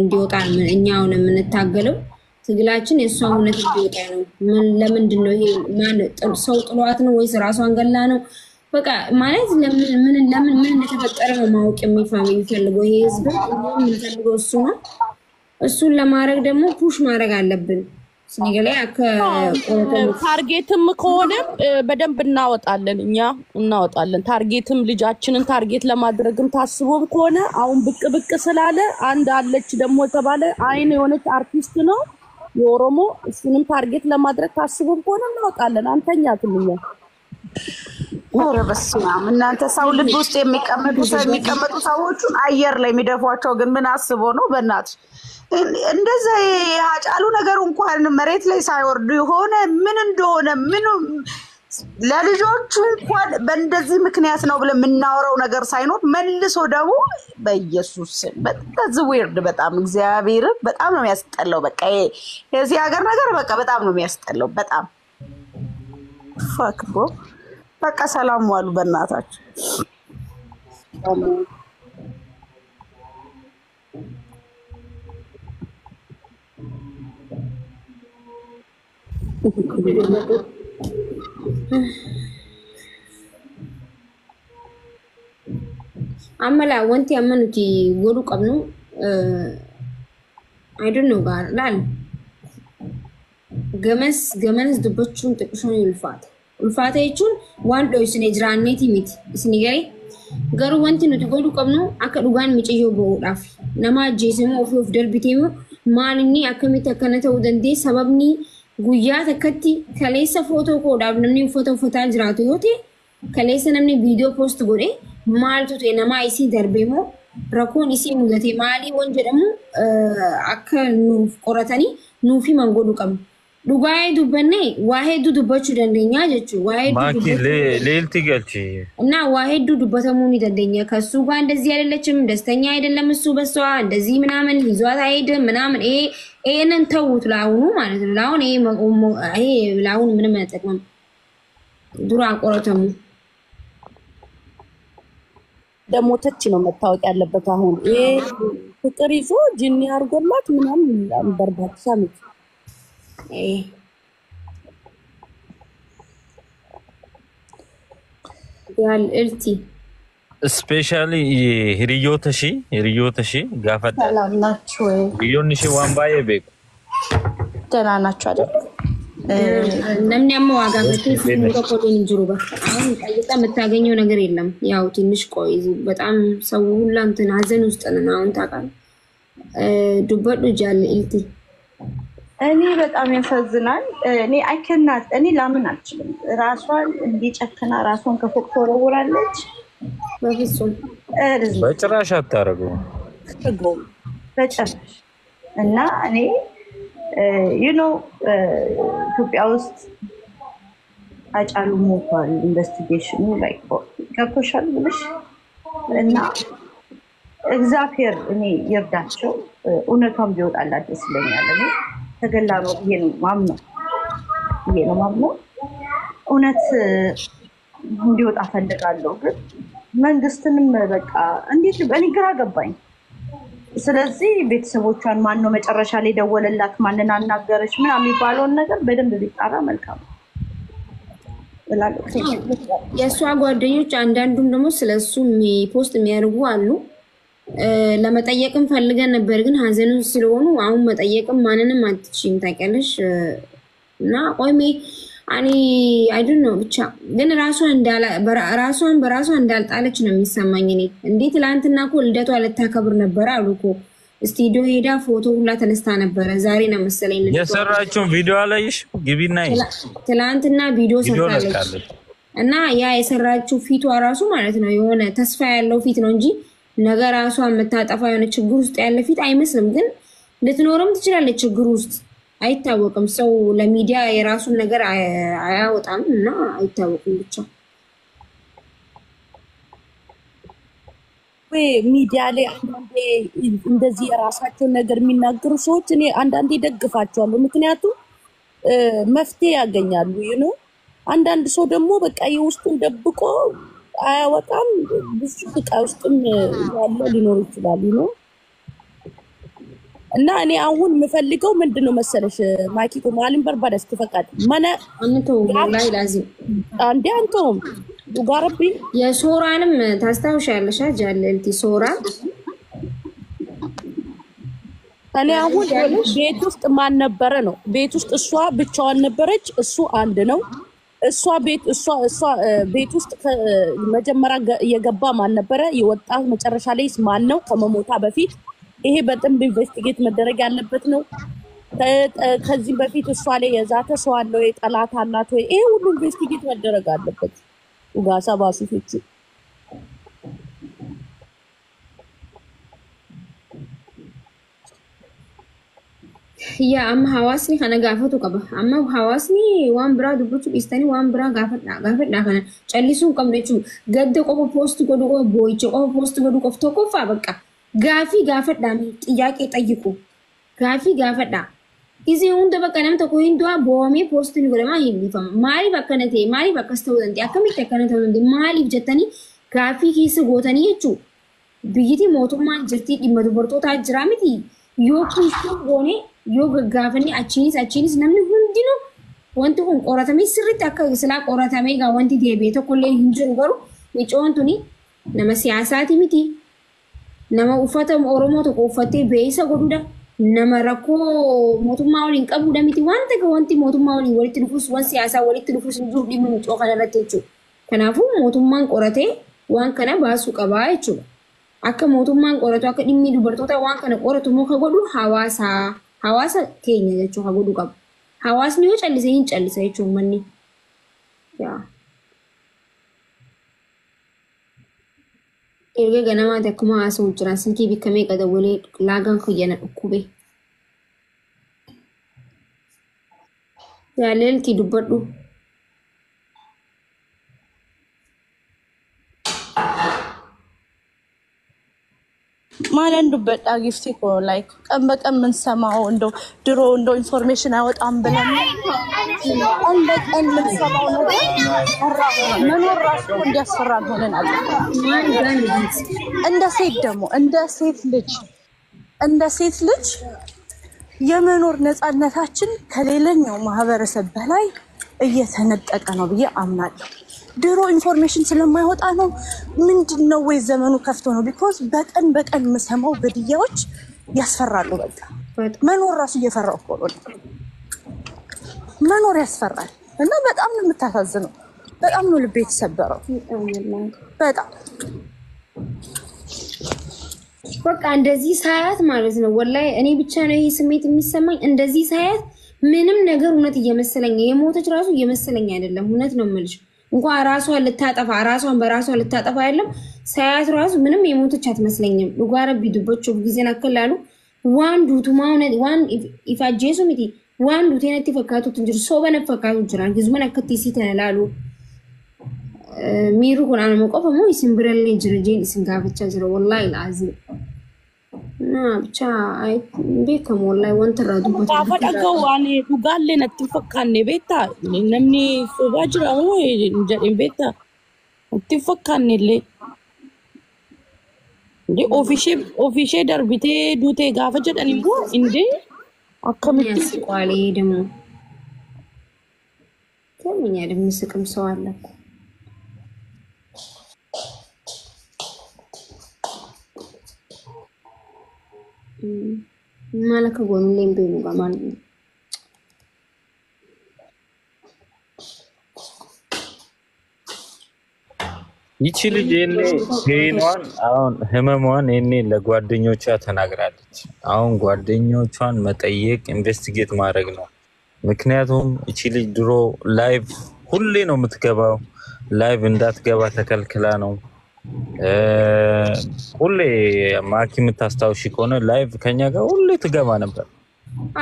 እንዲወጣ እኛው ነው የምንታገለው ትግላችን የሷ እውነት እንዲወጣ ነው ለምንድን ነው ይሄ ማን ሰው ጥሏት ነው ወይስ ራሷን ገላ ነው በቃ ማለት ለምን እንደተፈጠረ ነው ማወቅ የሚፈልገው ይሄ ህዝብ የሚፈልገው እሱ ነው እሱን ለማድረግ ደግሞ ፑሽ ማድረግ አለብን ስኒገላ ታርጌትም ከሆነ በደንብ እናወጣለን እኛ እናወጣለን ታርጌትም ልጃችንን ታርጌት ለማድረግም ታስቦም ከሆነ አሁን ብቅ ስላለ አንድ አለች ደግሞ ተባለ አይን የሆነች አርቲስት ነው የኦሮሞ እሱንም ታርጌት ለማድረግ ታስቦም ከሆነ እናወጣለን አንተኛትም እኛ ኧረ በስመ አብ እናንተ ሰው ልብ ውስጥ የሚቀመጡ ሰዎችን አየር ላይ የሚደፏቸው ግን ምን አስቦ ነው በእናትሽ እንደዛ ያጫሉ ነገር እንኳን መሬት ላይ ሳይወርዱ የሆነ ምን እንደሆነ ምን ለልጆቹ እንኳን በእንደዚህ ምክንያት ነው ብለን የምናወራው ነገር ሳይኖር መልሶ ደግሞ በኢየሱስ በጣም ዊርድ በጣም እግዚአብሔር በጣም ነው የሚያስጠላው በቃ የዚህ ሀገር ነገር በቃ በጣም ነው የሚያስጠላው በጣም ፋክ ብሮ በቃ ሰላም ዋሉ በእናታችሁ አመላ ወንቲ አመኑቲ ጎዱ ቀብኑ I don't know ጋር ላል ገመንስ ድበቹን ጥቅሹን ይልፋት ulfaateechuun waan dhoysine jiraanneeti miti isni gari garuu wanti nuti godhu qabnu akka dhugaan miiciyyoo bo'uudhaaf nama ajjeesamoo ofii of darbiteemo maalinni akkamitti akkana ta'uu danda'e sababni guyyaa takkatti kaleessa footoo koodhaaf namni uffata jiraatu yoo ta'e kaleessa namni viidiyoo poost godhe maaltu ta'e nama isii darbeemoo rakkoon isii mudate maalii wan jedhamu akka nuuf qoratanii nuuf himan godhu qabnu Dubai dubbane wahedu dubbachuu dandeenya jechuudha wahedu maaki leelti galchi እና ዋሄዱ dubbatamu ni dandeenya ከሱ ጋር እንደዚህ አይደለችም ደስተኛ አይደለም እሱ በሷ እንደዚህ ምናምን ይዟት አይደለም ምናምን ይሄንን ተውት ላውኑ ማለት ነው ላውን ይሄ ላውን ምንም አይጠቅምም ዱራ ቆረተሙ ደሞተች ነው መታወቅ ያለበት አሁን ይሄ ፍቅር ይዞ ጂኒ አርጎላት ምናምን በርባት ሳምት ያል እርቲ especially hiriyotashi gaafata ሰላም ናችሁ ወይ hiriyoonni shi waan baay'ee beeku ደህና ናችሁ አይደል namni amma waa gaafatee simuura kooliin jiru አሁን ጠይቃ የምታገኘው ነገር የለም ያው ትንሽ ቆይ በጣም ሰው ሁሉ እንትን ሀዘን ውስጥ ነው አሁን ታውቃለህ ዱበዱ ጃል እልቲ እኔ በጣም ያሳዝናል እኔ አይከናት እኔ ላምን አልችልም ራሷን እንዲጨክና ራሷን ከፎቅ ተወረወራለች በፍጹም በጭራሽ አታረገው በጭራሽ እና እኔ ኢትዮጵያ ውስጥ አጫሉ ሞቷል ኢንቨስቲጌሽኑ ላይ ገብቶሻል ብለሽ እና እግዚአብሔር እኔ ይርዳቸው እውነቷን ቢወጣላት ደስ ይለኛል እኔ ተገላ ነው ይሄ ነው ማምነው እውነት እንዲወጣ ፈልጋለሁ ግን መንግስትንም በቃ እንዴት በእኔ ግራ ገባኝ ስለዚህ ቤተሰቦቿን ማን ነው መጨረሻ ላይ ደወለላት ማንን አናገረች ምን የሚባለውን ነገር በደንብ ቢጣራ መልካም የሷ ጓደኞች አንዳንዱም ደግሞ ስለሱ ፖስት የሚያርጉ አሉ ለመጠየቅም ፈልገን ነበር ግን ሀዘኑ ስለሆኑ አሁን መጠየቅም ማንንም አትችይም ታውቂያለሽ እና ቆይሜ I don't know ብቻ ግን ራሷን በራሷ እንዳልጣለች ነው የሚሰማኝ እኔ እንዴት ትላንትና እኮ ልደቷ ልታከብር ነበር አሉ እኮ ስቱዲዮ ሄዳ ፎቶ ሁላ ተነስታ ነበር ዛሬ ነው መሰለኝ የሰራችው ቪዲዮ አላየሽ ግቢና ትላንትና ቪዲዮ ሰርታለች እና ያ የሰራችው ፊቷ ራሱ ማለት ነው የሆነ ተስፋ ያለው ፊት ነው እንጂ ነገር ራሷ መታጠፋ የሆነ ችግር ውስጥ ያለ ፊት አይመስልም ግን ልትኖርም ትችላለች ችግር ውስጥ አይታወቅም ሰው ለሚዲያ የራሱን ነገር አያወጣም እና አይታወቅም ብቻ ወይ ሚዲያ ላይ አንዳንዴ እንደዚህ የራሳቸው ነገር የሚናገሩ ሰዎች እኔ አንዳንዴ ደግፋቸዋለሁ ምክንያቱም መፍትሄ ያገኛሉ አንዳንድ ሰው ደግሞ በቃ የውስጡን ደብቆ አያወጣም ብዙ ስቃይ ውስጥም ያለ ሊኖር ይችላል እና እኔ አሁን የምፈልገው ምንድነው መሰለሽ ማኪቶ ማልን በርባደስ ተፈቃድ ማነ አንተ ላይ ላዚም አንዴ አንተም ዱጋረቢ የሶራንም ታስታውሻለሽ ጃለልቲ ሶራ እኔ አሁን ቤት ውስጥ ማን ነበረ ነው ቤት ውስጥ እሷ ብቻዋን ነበረች እሱ አንድ ነው እሷ ቤት ውስጥ መጀመሪያ የገባ ማን ነበረ የወጣ መጨረሻ ላይ ማን ነው ከመሞታ በፊት ይሄ በጣም ኢንቨስቲጌት መደረግ ያለበት ነው ከዚህ በፊት እሷ ላይ የዛተ ሰው አለ ወይ ጠላት አላት ወይ ይሄ ሁሉ ኢንቨስቲጌት መደረግ አለበት ኡጋሳ ባሱፊት ያ አም ሐዋስኒ ከነ ጋፈቱ ቀበ አማ ሐዋስኒ ዋን ብራ ዱብቹ ኢስተኒ ዋን ብራ ጋፈዳ ከነ ጨሊሱን ቀምነቹ ገደ ቆቦ ፖስት ጎዶ ቦይጭ ቆቦ ፖስት ጎዶ ቆፍቶ ቆፋ በቃ ጋፊ ጋፈዳ ጥያቄ ጠይቁ ጋፊ ጋፈዳ ጊዜ ሁንደ በቃ ነምተ ኮይንዷ ቦሜ ፖስት ንጎለማ ይሊፈም ማሪ በከነቴ ማሪ በከስተው እንዴ አከሚተ ከነተ እንዴ ማሊ ጀተኒ ጋፊ ኪስ ጎተኒ የቹ ብይቲ ሞቱማን ጀርቲ ዲመዱ በርቶታ ጅራሚቲ ዮኪስ ጎኔ yoo gaggaafani achiinis namni hundinuu wanti kun qoratamee sirriitti akka islaa qoratamee gaa wanti deebi'e tokkollee hin jiru garuu micoon tuni nama siyaasaati miti nama uffata oromoo tokko uffattee beeysa godhuudha nama rakkoo mootummaa waliin qabuudha miti wanta wanti mootummaa waliin walitti dhufuus waan siyaasaa walitti dhufuus hin jiru dhimma micoo kanarratti jechuudha kanaafuu mootummaan qoratee waan kana baasuu qabaa jechuudha akka mootummaan qoratu akka dhimmi dubartoota waan kana qoratu muka godhu hawaasa keenya jechuun haa godhu qaba. Hawaasni yoo callise hin callisa jechuun manni. Erga ganamaati akkuma haasa'u jiran silkii bikka meeqa dawwalee laagaan fayyana dhukkube. Jaalelti dubbadhu. ማለን ዱበጣ ጊፍቲ ኮ ላይክ ቀን በቀን ምን ሰማው እንደው ድሮ እንደው ኢንፎርሜሽን አይወጣም ብለን ቀን በቀን ምን ሰማው ነው መኖር ራሱ እንዲያስፈራል ሆነናል እንደ ሴት ልጅ የመኖር ነፃነታችን ከሌላኛው ማህበረሰብ በላይ እየተነጠቀ ነው ብዬ አምናለሁ ድሮ ኢንፎርሜሽን ስለማይወጣ ነው ምንድነው ወይ ዘመኑ ከፍቶ ነው ቢኮዝ በቀን መሰማው በዲያዎች ያስፈራሉ በቃ መኖር ራሱ እየፈራው እኮ ነው መኖር ያስፈራል እና በጣም ነው የምታሳዝነው በጣም ነው ልቤ የተሰበረው በጣም በቃ እንደዚህ ሳያት ማለት ነው ወላይ እኔ ብቻ ነው ይሄ ስሜት የሚሰማኝ እንደዚህ ሳያት ምንም ነገር እውነት እየመሰለኝ የሞተች ራሱ እየመሰለኝ አይደለም እውነት ነው የምልሽ እንኳን ራሷን በራሷ ልታጠፋ አይደለም ሳያት ራሱ ምንም የሞተች አትመስለኝም ዱጋረብ ቢዱበቹ ጊዜና ከላሉ ዋንዱ ቱማውነ ዋን ኢፋጄሱ ሚቲ ዋንዱ ቴነቲ ፈካቱ እንጅር ሶበነ ፈካቱ ጅራን ግዝመን አከቲሲ ተላሉ ሚሩ ኩናን መቆፈሙ ይስምብረል ጅርጄን ይስንጋብቻ ጅረ ወላሂ አዚም ብቻ አይ ቤከም ወላሂ ወንተራዱ ታፈዳገው ዋኔ ዱጋሌ ነጥፈካኔ ቤታ ነምኒ ሶባጅራው እንጀን ቤታ ነጥፈካኔ እንዴ ኦፊሼ ደርቢቴ ዱቴ ጋፈ ጀደኒሞ እንዴ አከምት ቋሌ ደሞ ከምን ያደም ስቅም ሰው አለ ማለከ ጎኑ ሌምቤ ነው ጋማን ይቺ ልጅ እኔ ሄኗን አሁን ህመሟን እኔ ለጓደኞቿ ተናግራለች አሁን ጓደኞቿን መጠየቅ ኢንቨስቲጌት ማድረግ ነው ምክንያቱም ይቺ ልጅ ድሮ ላይቭ ሁሌ ነው የምትገባው ላይቭ እንዳትገባ ተከልክላ ነው ሁሌ ማኪ የምታስታውሺ ከሆነ ላይቭ ከኛ ጋር ሁሌ ትገባ ነበር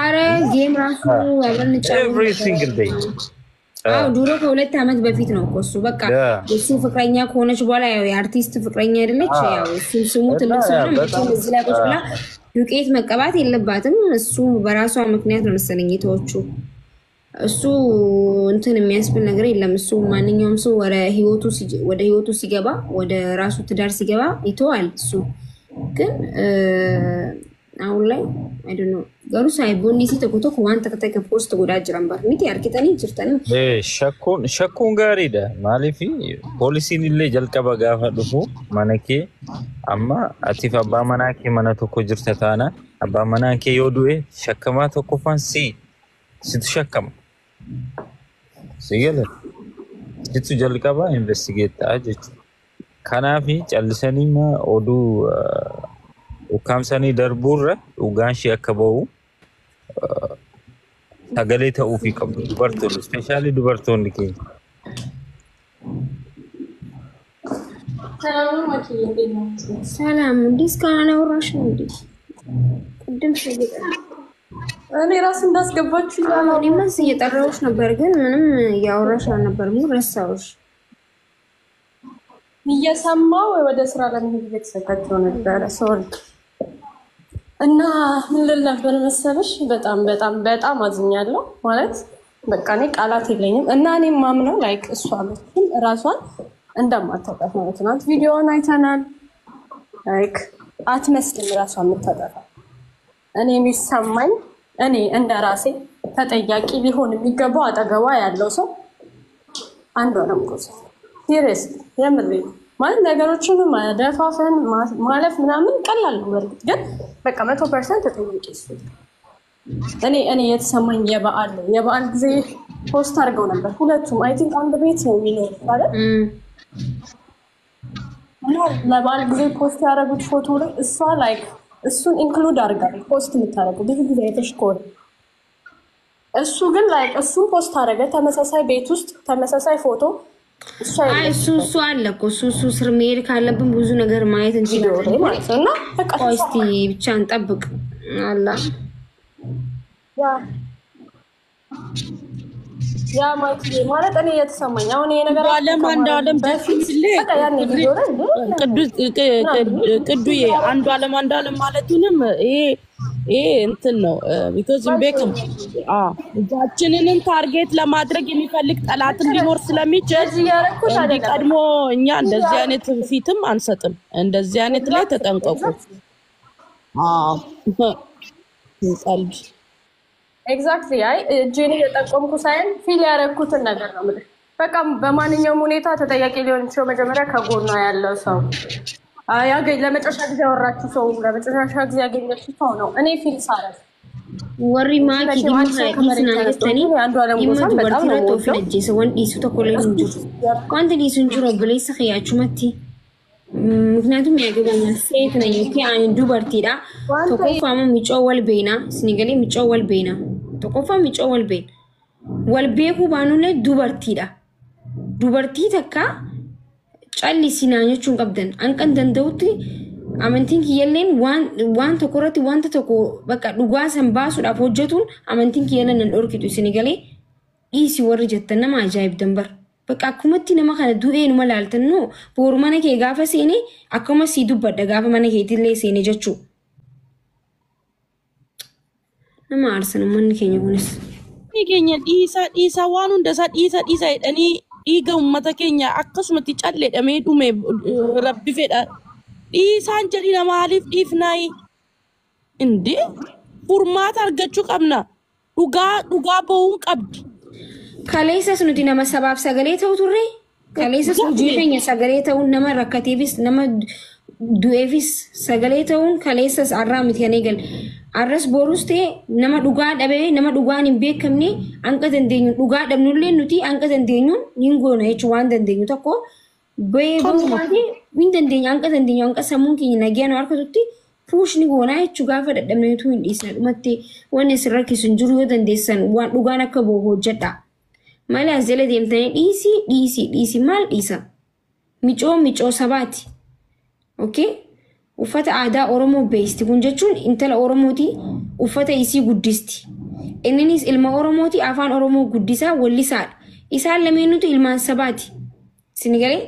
አረ ጌም ራሱ ያበልጫው ኤቭሪ ሲንግል ዴይ ድሮ ከሁለት ዓመት በፊት ነው እሱ በቃ እሱ ፍቅረኛ ከሆነች በኋላ ያው የአርቲስት ፍቅረኛ አይደለች ያው ስሙ ትልቅ ሰው ነው እዚህ ላይ ቁጭ ብላ ዱቄት መቀባት የለባትም እሱ በራሷ ምክንያት ነው መሰለኝ የተወቹ እሱ እንትን የሚያስብል ነገር የለም እሱ ማንኛውም ሰው ወደ ህይወቱ ሲገባ ወደ ራሱ ትዳር ሲገባ ይተዋል እሱ ግን አሁን ላይ አይ ዶንት ኖ ገሩ ሳይቦኒ ሲተቆቶ ኮዋን ተከተከ ፖስት ጎዳ ጅራን ባርሚቲ አርኪታኒ ጅርታኒ ሸኩን ጋሪዳ ማለፊ ፖሊሲን ኢሌ ጀልቀባ ጋፋ ዱፉ ማነኬ አማ አቲፍ አባ ማናኬ ማነቶኮ ጅርተታና አባ ማናኬ ዮዱኤ ሸከማ ተኮፋን ስትሸከም ሲገለ ጅቱ ጀልቀባ ኢንቨስቲጌት አጀች ካናፊ ጨልሰኒማ ኦዱ ukamsani darburra uganshi akabau sagale ta'u fi qabdu dubartoonni especially dubartoonni keenya ሰላም እንዲስ ካና ወራሽ እንዲ ቅድም ሲገጣ እኔ ራስ እንዳስገባችሁ እኔ ማስ እየጠራሁሽ ነበር ግን ምንም ያወራሽ አልነበርም ረሳሁሽ እየሰማው ወደ ስራ ለመሄድ እየተዘጋጀሁ ነበር ሶሪ እና ምን ልል ነበር መሰለሽ በጣም አዝኛለሁ ማለት በቃ እኔ ቃላት የለኝም እና እኔ ማምነው ላይክ እሷ መስኪን ራሷን እንደማታጠፋ ነው ትናንት ቪዲዮውን አይተናል ላይክ አትመስልም ራሷን የምታጠፋ እኔ የሚሰማኝ እኔ እንደራሴ ተጠያቂ ሊሆን የሚገባው አጠገቧ ያለው ሰው አንዷ ነው ኮስ ሲሪየስ የምር ማለት ነገሮችን ማደፋፈን ማለፍ ምናምን ቀላል ነው ወርቅ ግን በቃ 100% ተጠያቂ እሱ እኔ የተሰማኝ የበዓል ጊዜ ፖስት አድርገው ነበር ሁለቱም አይ ቲንክ አንድ ቤት ነው የሚኖር አይደል ለበዓል ጊዜ ፖስት ያደረጉት ፎቶ ላይ እሷ ላይክ እሱን ኢንክሉድ አድርጋለች ፖስት የምታደርገው ብዙ ጊዜ የተሽኮር እሱ ግን ላይክ እሱን ፖስት አደረገ ተመሳሳይ ቤት ውስጥ ተመሳሳይ ፎቶ እሱ አለ እኮ እሱ ስር መሄድ ካለብን ብዙ ነገር ማየት እንችላለን ማለት ነው እና በቃ እስቲ ብቻ እንጠብቅ አላህ ያ ማለት እኔ የተሰማኝ አሁን ይሄ ነገር ዓለም አንድ ዓለም ደፍልለ ቅዱዬ አንዱ ዓለም ማለቱንም ይሄ እንትን ነው because ቤክም እጃችንን ታርጌት ለማድረግ የሚፈልግ ጠላትም ሊኖር ስለሚችል ቀድሞ እኛ እንደዚህ አይነት ፊትም አንሰጥም እንደዚህ አይነት ላይ ተጠንቀቁ እንጸልይ ኤግዛክትሊ አይ እጄን እየጠቆምኩ ሳይን ፊል ያደረኩትን ነገር ነው ማለት በቃ በማንኛውም ሁኔታ ተጠያቂ ሊሆን ይችላል መጀመሪያ ከጎኗ ያለው ሰው ለመጨረሻ ጊዜ ያወራችሁ ሰው ለመጨረሻ ጊዜ ያገኘችው ሰው ነው እኔ ፊል ሳረፍ ወሪ ማኪ ዲስናስተኒ አንዱ ዓለም ጎሳን በጣም ነው ተወፍለጂ ሰውን ዲሱ ተኮለኝ እንጂ ኳንት ዲሱን ጅሮ ብለይስ ኸያችሁ መቲ ምክንያቱም ያገባኛ ሴት ነኝ ከአን ዱበርቲዳ ተቆፋሙ ሚጮወል ቤና ስኒገሌ ሚጮወል ቤና ተቆፋ ሚጮወል ቤን ወልቤኩ ባኑነ ዱበርቲ ተካ ጫሊ ሲናኞቹን ቀብደን አንቀን ደንደውት አመንቲንክ የለን ዋን ተቆረቲ ዋን ተቆ በቃ ዱጓሰን ባሱ ዳፎጀቱን አመንቲንክ የለን እንዶርኪቱ ስኒገሌ ኢሲ ወርጀተና ማጃይብ ደንበር በቃ ኩመቲ ነማ ካነ ዱኤን መላልተን ነው ቦርማነ ከጋፈ ሲኔ አከማ ሲዱ በደጋፈ ማነ ከይትሌ ሲኔ ጀቹ ነማ አርሰን ምን ከኛ ሆነስ ይገኛ ዲሳ ዋኑ እንደሳ ዲሳ እኔ ኢገ ኡመተ ከኛ አከስመት ጫለ ደሜ ዱሜ ረቢ ፈዳ ዲሳን ጀዲና ማሊፍ ዲፍናይ እንዴ ፉርማት አርገቹ ቀምና ዱጋ በውን ቀብድ ከሌሰስ ኑቲ ነማ ሰባብ ሰገሌተው ቱሬ ከሌሰስ ጁይፈኛ ሰገሌተው ነማ ረከቴቪስ ነማ ዱኤቪስ ሰገሌተው ከሌሰስ አራምት የኔገል አረስ ቦሩስቴ ነማ ዱጋ ደበ ነማ ዱጋን ቤከምኒ አንቀት እንደኙ ዱጋ ደምኑሌ ኑቲ አንቀት እንደኙ ይንጎና እቺ ዋንደ እንደኙ ተኮ በይቦማቲ ዊንደ እንደኙ አንቀት እንደኙ አንቀት ሰሙን ኪኝ ነጊያኑ አርከቱቲ ፑሽኒ ጎና እቺ ጋፈ ደደምነቱ እንዲስነ መቴ ወኔ ስረኪ ስንጁሩ ወደንደሰን ዋን ዱጋና ከቦ ሆጀዳ ማለ ዘለ ደምተኔ ዲሲ ማል ዲሳ ሚጮ ሰባቲ ኦኬ uffata aadaa oromoo beesti kun jechuun intala oromooti uffata isii guddisti inninis ilma oromooti afaan oromoo guddisaa wallisaadha isaan lameenutu ilmaan sabaati sinigale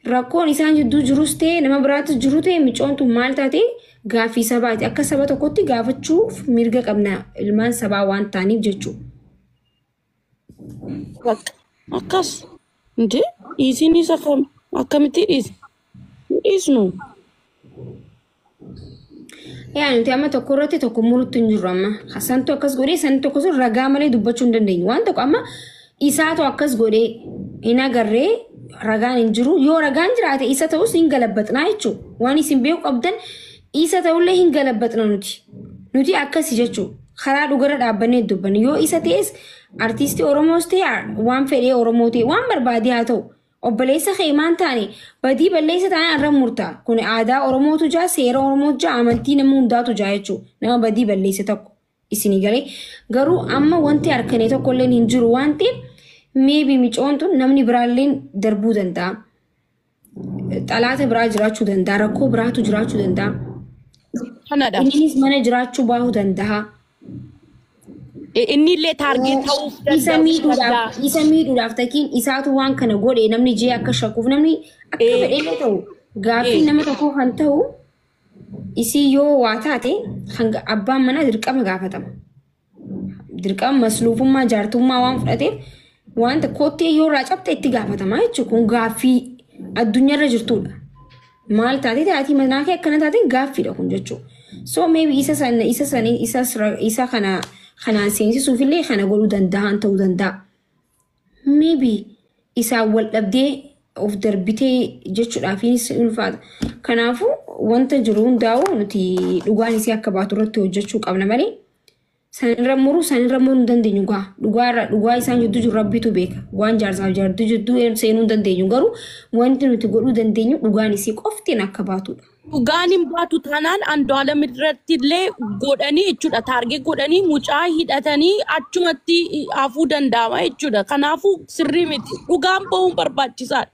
rakkoon isaan jidduu jirus ta'e nama biraatu jiru ta'e micoontu maal taate gaaffii sabaati akka saba tokkotti gaafachuuf mirga qabna ilmaan sabaa waan ta'aniif jechuu akkas እንዴ ኢሲኒ ሰፈም አከምቲ ኢስ ነው يعني أنت أما تكررتي تكمل تنجر أما حسن توكس قولي سن توكس رجع ملي دبتشون دندين وان تك أما إساءة توكس قولي هنا جرّي رجع نجرو يو رجع نجرّات إساءة توس إنقلبتنا يشو واني سيمبيو قبضن إساءة تقولي إنقلبتنا نوتي أكس يجتشو خراد وجرّد أبني دبني يو إساءة تيس أرتيستي أوروموستي وان فري أوروموتي وان بربادي هاتو obboleessa keemaan taane badii balleessa taane arra murtaa kun aadaa oromootu jaa seera oromootu jaa amantii nama hundaatu jaa jechuudha nama badii balleessa tokko isinii galee garuu amma wanti harkanee tokko illee hin jiru waan ta'eef maybe micoontu namni biraalleen darbuu danda'a xalaata biraa jiraachuu danda'a rakkoo biraatu jiraachuu danda'a innis mana jiraachuu baahuu danda'a. Inni illee taargeet ta'uuf danda'a. Isa miidhuudhaaf takiin isaatu waan kana godhe namni jee akka shakkuuf namni akka fedheellee ta'u gaaffii nama tokkoo kan ta'u isii yoo waa taate abbaan manaa dirqama gaafatama. Dirqama masluufummaa jaartummaa waan fudhateef wanta kottee yoo irraa cabte itti gaafatama jechuudha. Kun gaaffii addunyaarra jirtudha. Maal taatee taatii manaa kee akkana taate gaaffiidha kun jechuudha. So maybe isa kana خنا سينسيسو في اللي خنا قولوا دندهان تو دندا maybe يساول أبدي of دربتي جتشو العفيني سنفاد كنافو وانت جرون داو نتي لغاني سياكا باتورتو جتشو قبل مالي سنرمورو دندي نغا لغاي سان جدو جربيتو بيك وان جارزال جردو جدو سينون دندي نغارو وانت نتي قولوا دندي لغاني سيك افتين اكا باتو Ugaaniin baatu taanaan Andu'aalem irratti illee godhanii jechuudha. Taargee godhanii mucaa hidhatanii achumatti hafuu danda'ama jechuudha. Kanaafuu sirrii miti. Dhugaan bahuun barbaachisaadha.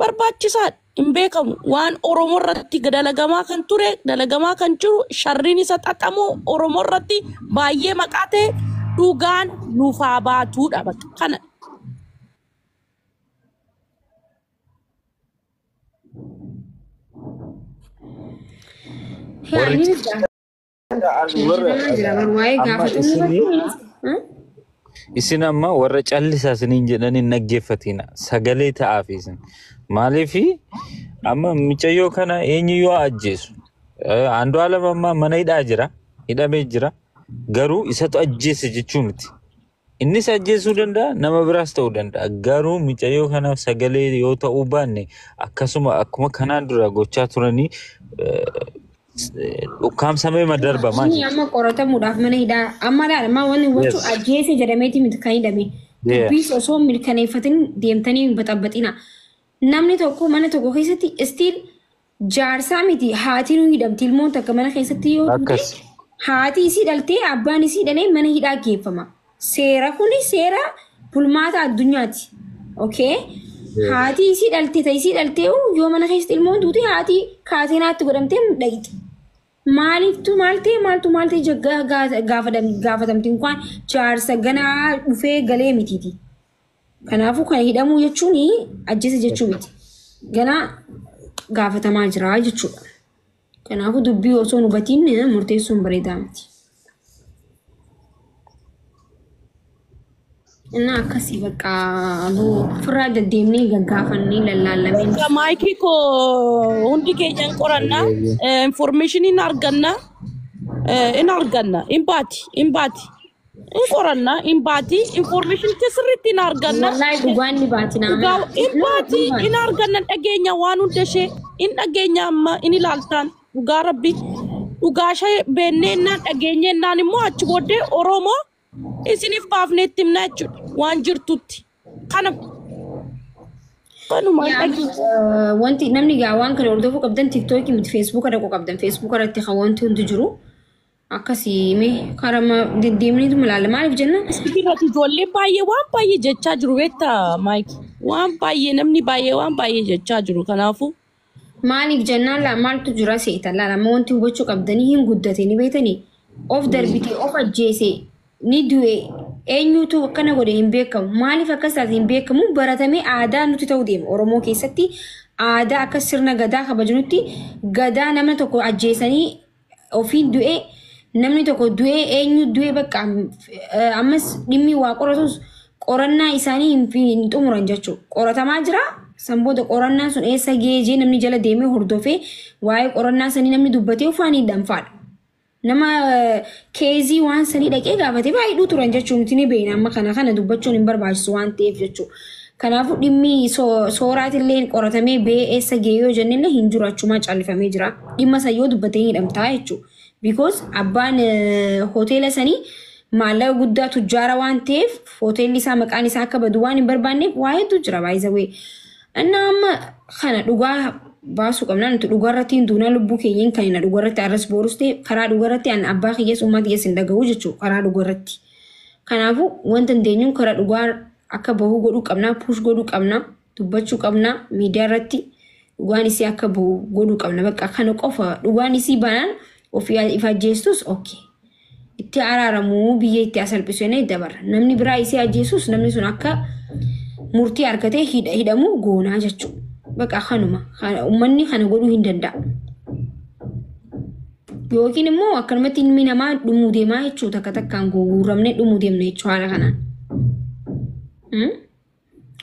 Barbaachisaadha. Hin beekamu. Waan Oromoo irratti dalagamaa kan ture, dalagamaa kan jiru, sharriin isa xaxamu Oromoo irratti baay'ee maqaa ta'e dhugaan nuufaa baatuudha bakka kana. isin amma warra callisaa isiniin jedhanii naggeeffatina sagalee ta'aafiisin maaliifi amma micayyoo kana eenyu yoo ajjeesu Andu'aalem amma mana hidhaa jira hidhamee jira garuu isatu ajjeese jechuu miti innis ajjeesuu danda'a nama biraas ta'uu danda'a garuu micayyoo kanaaf sagalee yoo ta'uu baanne akkuma kanaan dura gochaa turanii ukam samay madarba maji amma qoratamuudhaaf mana hidhaa amma laala wanni wachu ajjeese jedhameeti miti kan hidhame dubbii osoo milkaneeffatin deemtanii baxabaxina namni tokko mana tokko keessatti still jaarsaa miti haati nu hidhamti ilmoon takka mana keessatti yoo haati isii dhaltee abbaan isii dhalee mana hidhaa geeffama seera kuni seera bulmaata addunyaati okay haati isii dhaltee yoo mana keessatti ilmoon duuti haati kaateenaatti godhamtee dhaqiti maaltu maalte gaafatamti inkwaan jaarsa ganaa dhufee galee mitiiti kanaafuu kana hidhamuu jechuun ajjeesa jechuu miti ganaa gaafatamaa jira jechuudha kanaafuu dubbii osoo nu batiin murteessuun bareedaa miti. Nah, kasih baka abu Furada demni gagafan ni lalamin. Maiki ko undi kenyang korana information in arganna impati in korana impati information kesrit in arganna. Wallahi dugaan ni bati na. Impati in arganna agenya wanu deshe in agenya amma in ilaltan ugarabbi ugasha benne na agenya nani mo achbode Oromo. Isinif baafnetti mnaachu waan jirtutti kana wanti namni gaa waan kana hordofuu qabdan TikTok miti Facebook dhaquu qabdan Facebook irratti wanti hundi jiru akkasii mee karama deddeemniitu malaala maaliif jenna irratti ijoollee baay'ee waan baay'ee jechaa jiru beektaa Mike waan baay'ee namni baay'ee waan baay'ee jechaa jiru kanaafu maaliif jennaan la maaltu jira seeta laala wanti hubachuu qabdanii hin guddate ni beetanii of darbitee of ajjeesee ni du'e eenyutu akkana godhe hin beekamu maaliif akkasaati hin beekamu baratamee aadaa nuti ta'uu deema Oromoo keessatti aadaa akka sirna gadaa kabajanutti gadaa nama tokko ajjeesanii ofiin du'e namni tokko du'e eenyu du'e bakka ammas dhimmi waa qoratus qorannaa isaanii hin xumuran jechuudha qoratamaa jira Samboota qorannaa sun eessa geejee namni jala deemee hordofee waa'ee qorannaa sanii namni dubbatee ufaanii danfaadha. Nama keezii waan sanii dhaqee gaafatee baay'ee turan jechuun nuti ni beekna amma kana dubbachuun hin barbaachisu waan ta'eef jechuudha. Kanaafuu dhimmi sooraatillee qoratamee bee eessa geeyoo jennillee hin jiru achumaa callifamee jira. Dhimma sayyoo dubbatee hidhamtaa jechuudha. Because abbaan hoteela sanii maallaqa guddaa tujjaara waan ta'eef hoteelli isaa maqaan isaa akka badu waan hin barbaanneef waa'eetu jira baay'isawee. Amma kana dhugaa baasuu qabna nuti dhugaarratti hinduunaa lubbuu keenyaan kan hin dhugaarratti arras boorus ta'e karaa dhugaarratti an abbaa kiyyees uummata kiyyees hin dhaga'u jechuudha karaa dhugaarratti. Kanaafuu wanta dandeenyuun karaa dhugaa akka bahuu godhuu qabna puush godhuu qabna dubbachuu qabna miidiyaa irratti dhugaan isii akka bahu godhuu qabna bakka kana qofa dhugaan isii banaan ofii ifajjeestus okay. Itti araaramuu biyya itti asalphisu inni dabarra namni biraa isii ajjeesus namni sun akka murtii argatee hidhamuu goonaa jechuudha. Bakka kanuma uummanni kana godhuu hin danda'a. Yookiin immoo akkanumatti ilmi namaa dhumuu deemaa jechuudha takka takkaan gurguramne dhumuu deemne jechuudha haala kanaan.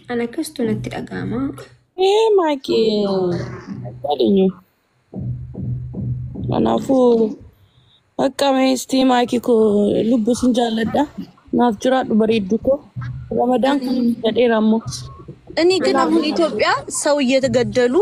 Ana akkastu natti dhaga'ama. Maakii dhalinyu. Kanaafuu akka meestii maakii koo lubbuu sin jaalladha. Naaf jiraadhu bareeddu koo. Ramadaan kun jedheera ammoo. እኔ ግን አሁን ኢትዮጵያ ሰው እየተገደሉ